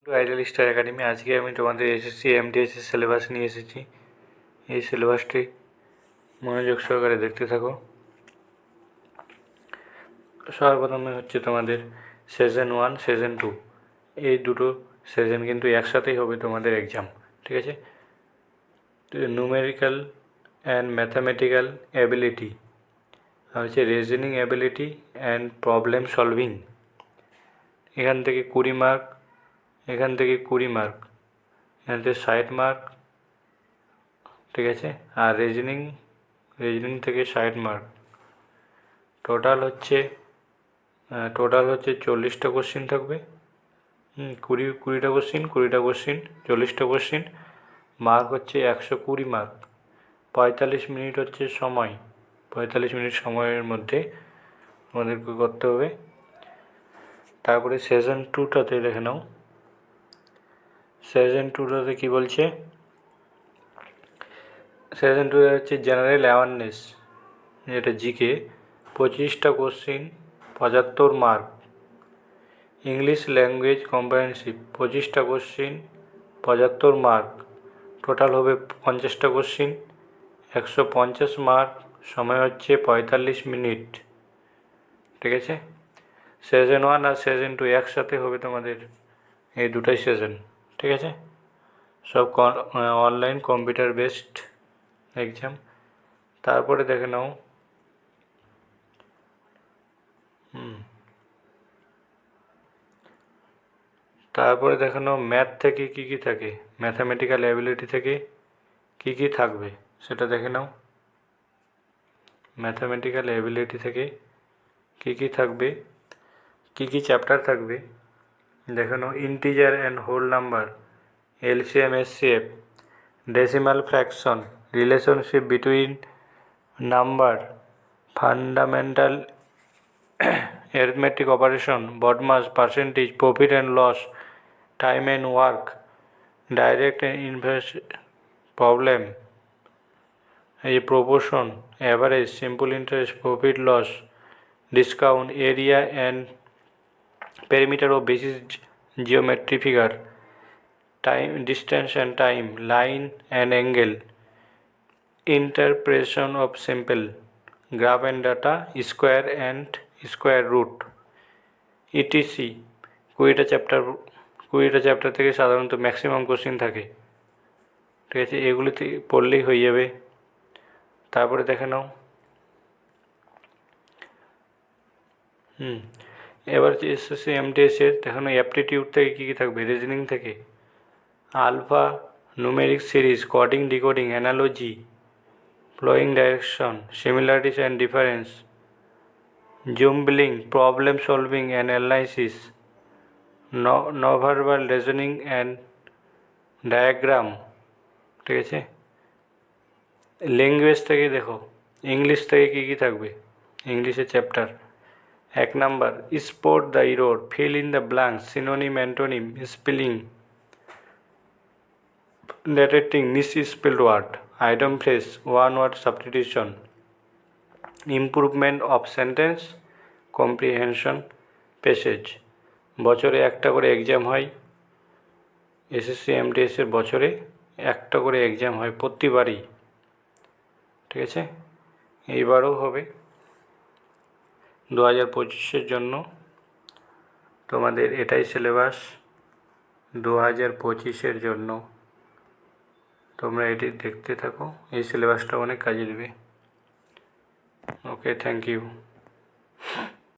Idol star academy. আজকে আমি তোমাদের এসএসসি এমটিএসের সিলেবাস নিয়ে এসেছি। এই সিলেবাসটি মনোযোগ সহকারে দেখতে থাকো। সর্বপ্রথমে হচ্ছে তোমাদের সেশন 1 সেশন 2, এই দুটো সেশন কিন্তু একসাথেই হবে তোমাদের এক্সাম, ঠিক আছে। নিউমেরিক্যাল অ্যান্ড ম্যাথামেটিক্যাল অ্যাবিলিটি হচ্ছে reasoning ability and problem solving, এখান থেকে 20 মার্ক, এখান থেকে 20 মার্ক, এখান থেকে 60 মার্ক, ঠিক আছে। আর রিজনিং থেকে 60 মার্ক। টোটাল হচ্ছে 40টা কোশ্চিন থাকবে। 20টা কোশ্চিন 40টা কোশ্চিন, মার্ক হচ্ছে 120 মার্ক। 45 মিনিট হচ্ছে সময়, 45 মিনিট সময়ের মধ্যে আমাদেরকে করতে হবে। তারপরে সেশন 2টাতে দেখে নাও। সেশন 2টাতে কী বলছে? সেশন 2 হচ্ছে জেনারেল অ্যাওয়ারনেস, যেটা জিকে, 25টা question, 75 mark. English language comprehensive, 25টা কোশ্চিন, 75 মার্ক। টোটাল হবে 50টা কোশ্চিন, 150 মার্ক। সময় হচ্ছে 45 মিনিট, ঠিক আছে। সেশন 1 আর সেশন 2 একসাথে হবে তোমাদের, এই দুটাই সেশন, ঠিক আছে। সব অনলাইন কম্পিউটার বেসড এক্সাম। তারপরে দেখে নাও তারপরে দেখে নাও ম্যাথ থেকে কী কী থাকে, ম্যাথামেটিক্যাল অ্যাবিলিটি থেকে কী কী থাকবে সেটা দেখে নাও। ম্যাথামেটিক্যাল অ্যাবিলিটি থেকে কী কী থাকবে, কী কী চ্যাপ্টার থাকবে দেখে নাও। Integer and whole number, LCM SCF, decimal fraction, relationship between number, fundamental arithmetic operation, BODMAS, percentage, profit and loss, time and work, direct and inverse problem, এই proportion, average, simple interest, profit loss, discount, area and perimeter of basis geometry figure, time, distance and time, line and angle, interpretation of simple, graph and data, square and square root, etc. 20টা chapter থেকে সাধারণত maximum question থাকে, ঠিক আছে। এগুলিতে পড়লেই হয়ে যাবে। তারপরে দেখে নাও এবার এসএসসি এমটিএসের দেখে নাও অ্যাপটিটিউড থেকে কী কী থাকবে। রিজনিং থেকে alphanumeric series, coding decoding, analogy, flowing direction, similarities and difference, jumbling, problem solving and analysis, nonverbal reasoning and diagram, ঠিক আছে। ল্যাঙ্গুয়েজ থেকে দেখো, ইংলিশ থেকে কী কী থাকবে। ইংলিশের chapter 1 number spot the error, fill in the blank, synonym antonym, spelling, detecting misspelled word, item phrase, one word substitution, improvement of sentence, comprehension, passage. বছরে একটা করে এক্সাম হয়, এসএসসি এমটিএসের বছরে একটা করে এক্সাম হয় প্রতিবারই, ঠিক আছে। এইবারও হবে 2025-এর জন্য। তোমাদের এটাই সিলেবাস 2025-এর জন্য। তোমরা এটি দেখতে থাকো, এই সিলেবাসটা অনেক কাজে দেবে। ওকে, থ্যাংক ইউ।